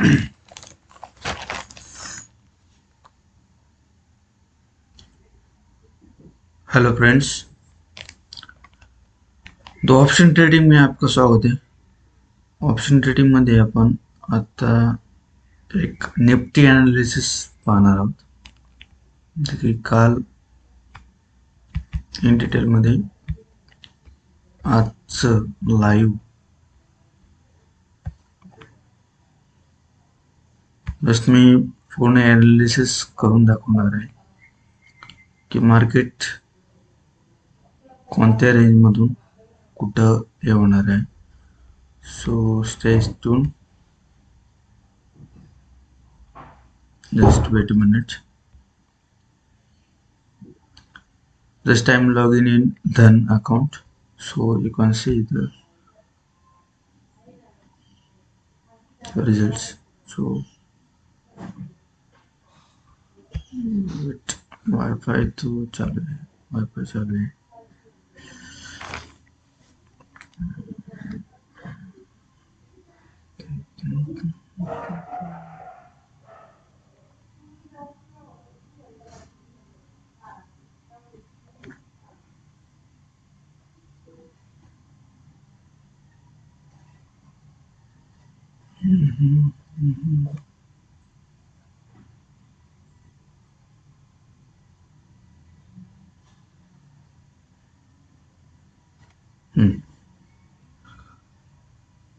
Hello friends, दो option trading में आपका स्वागत है। ऑप्शन ट्रेडिंग मध्ये आपण आता एक निफ्टी ॲनालिसिस पाहणार आहोत, जे की काल इन डिटेल मध्ये आजचं लाईव्ह जस्ट मी पूर्ण ॲनालिसिस करून दाखवणार आहे की मार्केट कोणत्या रेंजमधून कुठं हे होणार आहे. So stay tune, just weight a minute. This time logging in Dhan account, so you can see the results. So wait, Wi-Fi तो चालू है, Wi-Fi चालू है.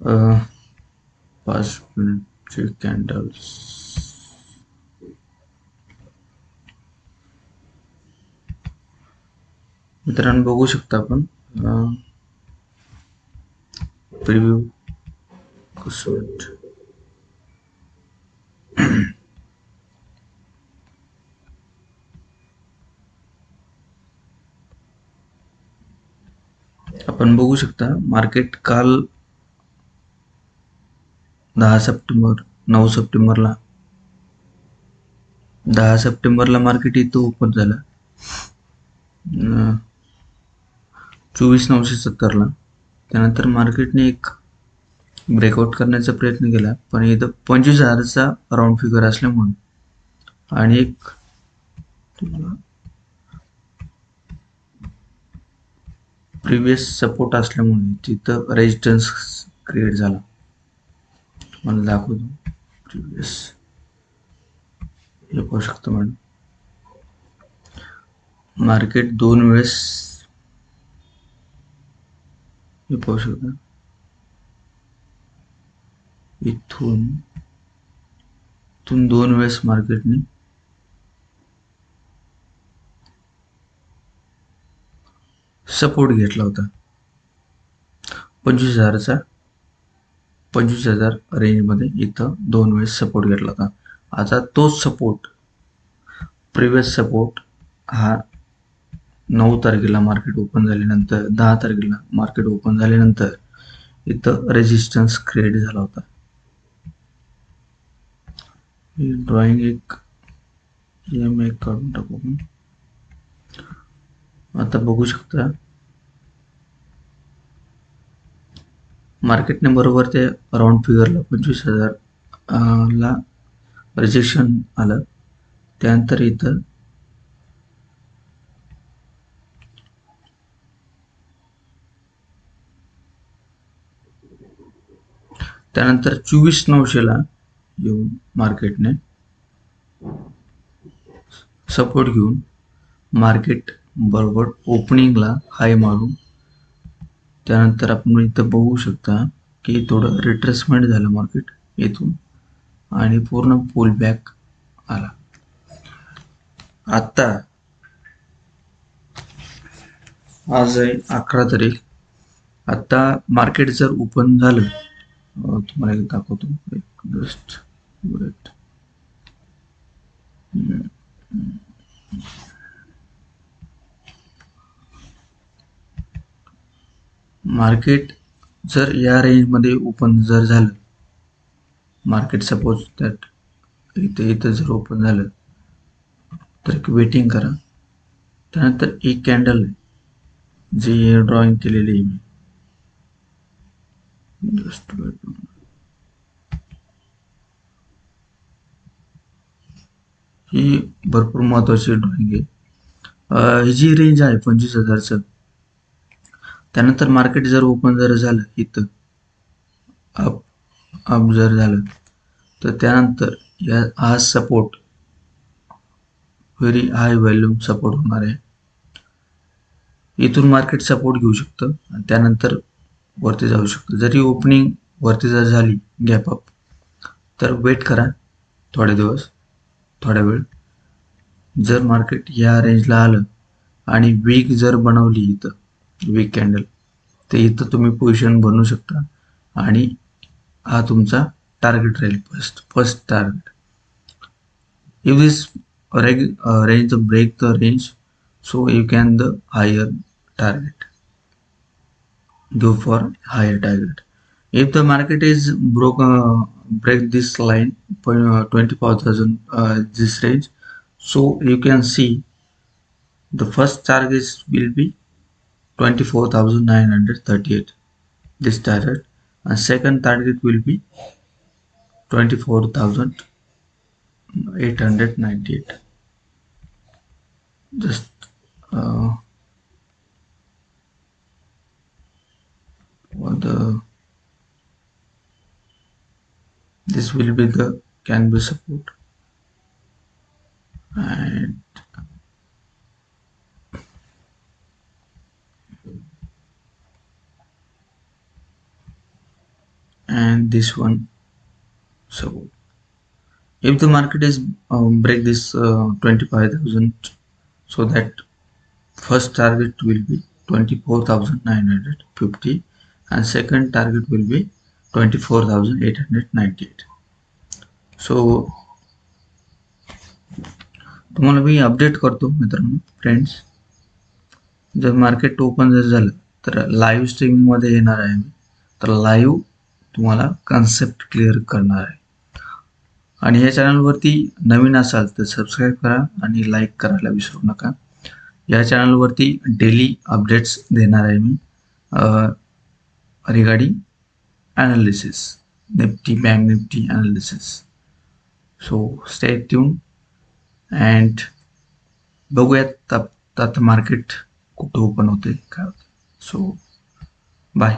uh, 5 मिनिटचे कॅन्डल्स. मित्रांनो बघू शकता आपण प्रिव्ह्यू कसं आपण बघू शकता. मार्केट काल 10 सप्टेंबर 9 सप्टेंबरला 10 सप्टेंबरला मार्केट इथं ओपन झालं 24,970ला. त्यानंतर मार्केटने एक ब्रेकआउट करण्याचा प्रयत्न केला, पण इथं 25,000चा राऊंड फिगर असल्यामुळे आणि एक प्रिव्हियस सपोर्ट असल्यामुळे तिथं रेजिस्टन्स क्रिएट झाला. तुम्हाला दाखवतो प्रिव्हियस, हे पाहू शकतो मॅडम. मार्केट 2 वेळेस हे पाहू शकता, इथून 2 वेळेस मार्केटने सपोर्ट घेतला होता 25,000चा. 25,000 रेंजमध्ये इथं 2 वेळेस सपोर्ट घेतला होता. आता तोच सपोर्ट, प्रिव्हियस सपोर्ट हा 9 तारखेला मार्केट ओपन झाल्यानंतर 10 तारखेला मार्केट ओपन झाल्यानंतर इथं रेजिस्टन्स क्रिएट झाला होता. ही ड्रॉइंग एक काढून टाकू. आता बघू शकता मार्केटने बरोबर ते राऊंड फिगरला 25,000 ला रिजेक्शन आलं. त्यानंतर इथं त्यानंतर 24,900ला येऊन मार्केटने सपोर्ट घेऊन मार्केट बरोबर ओपनिंगला हाय मारून, त्यानंतर आपण इथं बघू शकता की थोडं रिट्रेसमेंट झालं मार्केट इथून आणि पूर्ण पुल बॅक आला. आता आज आहे 11 तारीख. आता मार्केट जर ओपन झालं, तुम्हाला एक दाखवतो, एक जस्ट वेट. मार्केट जर या रेंजमध्ये ओपन जर झालं, मार्केट सपोज दॅट इथं जर ओपन झालं तर एक वेटिंग करा. त्यानंतर एक कॅन्डल जी ड्रॉइंग केलेली आहे मी, जस्ट वेट. ही भरपूर महत्त्वाची ड्रॉइंग आहे. ही जी रेंज आहे 25,000चं, त्यानंतर मार्केट जर ओपन जर झालं इथं अप अप जर झालं तर त्यानंतर हा support very high volume support होणार आहे. इथून मार्केट सपोर्ट घेऊ शकतं आणि त्यानंतर वरती जाऊ शकतं. जरी ओपनिंग वरती जर झाली गॅप अप तर वेट करा थोडे दिवस, थोडा वेळ. जर मार्केट या रेंजला आलं आणि वीक जर बनवली इथं वीक कॅन्डल, तर इथं तुम्ही पोझिशन बनवू शकता आणि हा तुमचा टार्गेट राहील. First target. If this range break the range, so you can the higher target. Go for higher target. If the market is break this line 24,000 this range, so you can see the first target will be 24,938 this target, and second target will be 24,898. Just this will be the can be support, and this one support. If the market is break this 25,000, so that first target will be 24,950 and second target will be 24,898. So तुम्हाला मी update करतो मित्रांनो. Friends, जर market open जर झालं तर live स्ट्रीमिंगमध्ये येणार आहे मी. तर लाईव्ह तुम्हाला कन्सेप्ट क्लिअर करणार आहे. आणि या चॅनलवरती नवीन असाल तर सबस्क्राईब करा आणि लाईक करायला विसरू नका. या चॅनलवरती डेली अपडेट्स देणार आहे मी regarding analysis, Nifty, bank Nifty analysis. So stay tune and बघूयात आता मार्केट कुठं ओपन होते काय होते. So bye.